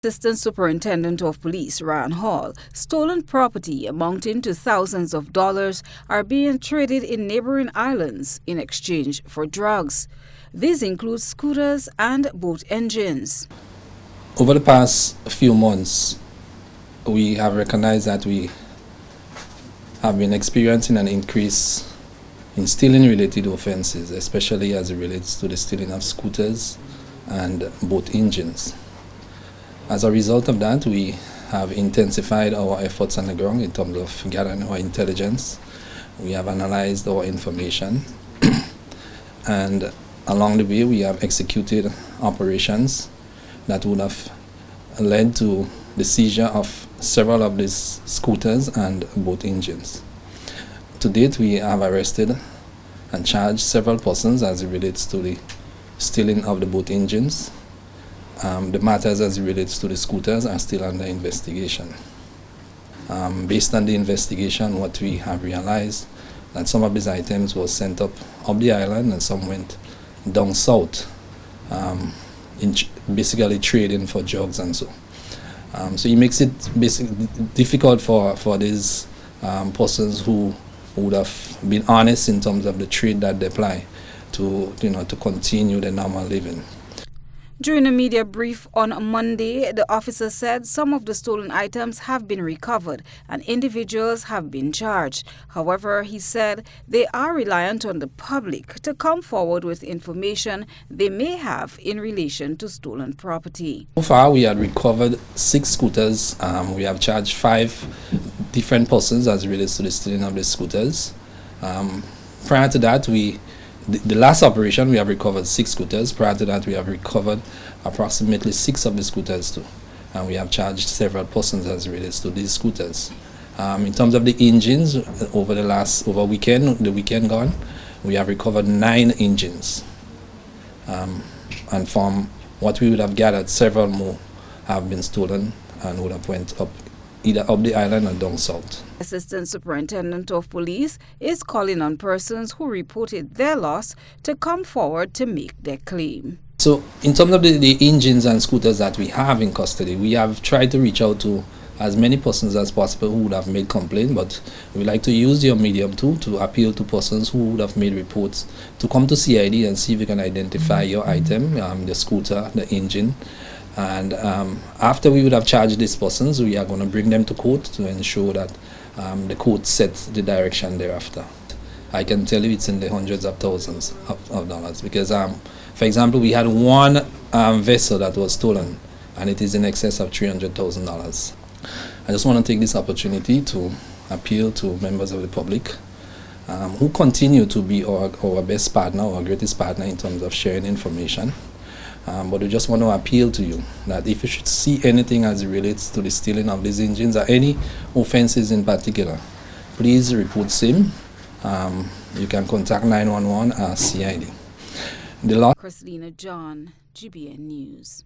Assistant Superintendent of Police Ryan Hall, stolen property amounting to thousands of dollars are being traded in neighboring islands in exchange for drugs. These include scooters and boat engines. Over the past few months, we have recognized that we have been experiencing an increase in stealing-related offenses, especially as it relates to the stealing of scooters and boat engines. As a result of that, we have intensified our efforts on the ground in terms of gathering our intelligence. We have analyzed our information and along the way we have executed operations that would have led to the seizure of several of these scooters and boat engines. To date, we have arrested and charged several persons as it relates to the stealing of the boat engines. The matters as it relates to the scooters are still under investigation. Based on the investigation, what we have realized that some of these items were sent up the island and some went down south, basically trading for drugs and so. So it makes it basically difficult for these persons who would have been honest in terms of the trade that they apply to continue their normal living. During a media brief on Monday, the officer said some of the stolen items have been recovered and individuals have been charged. However, he said they are reliant on the public to come forward with information they may have in relation to stolen property. So far, we had recovered 6 scooters. We have charged 5 different persons as it relates to the stealing of the scooters. Prior to that, the last operation, we have recovered 6 scooters. Prior to that, we have recovered approximately 6 of the scooters too. And we have charged several persons as it relates to these scooters. In terms of the engines, over the weekend gone, we have recovered 9 engines. And from what we would have gathered, several more have been stolen and would have went either up the island or down south. Assistant Superintendent of Police is calling on persons who reported their loss to come forward to make their claim. So in terms of the engines and scooters that we have in custody, we have tried to reach out to as many persons as possible who would have made complaint, but we like to use your medium too to appeal to persons who would have made reports to come to CID and see if we can identify your item, the scooter, the engine. And after we would have charged these persons, we are going to bring them to court to ensure that the court sets the direction thereafter. I can tell you it's in the hundreds of thousands of dollars because, for example, we had one vessel that was stolen and it is in excess of $300,000. I just want to take this opportunity to appeal to members of the public who continue to be our best partner, our greatest partner in terms of sharing information. But we just want to appeal to you that if you should see anything as it relates to the stealing of these engines or any offenses in particular, please report SIM. You can contact 911 or CID. Christina John, GBN News.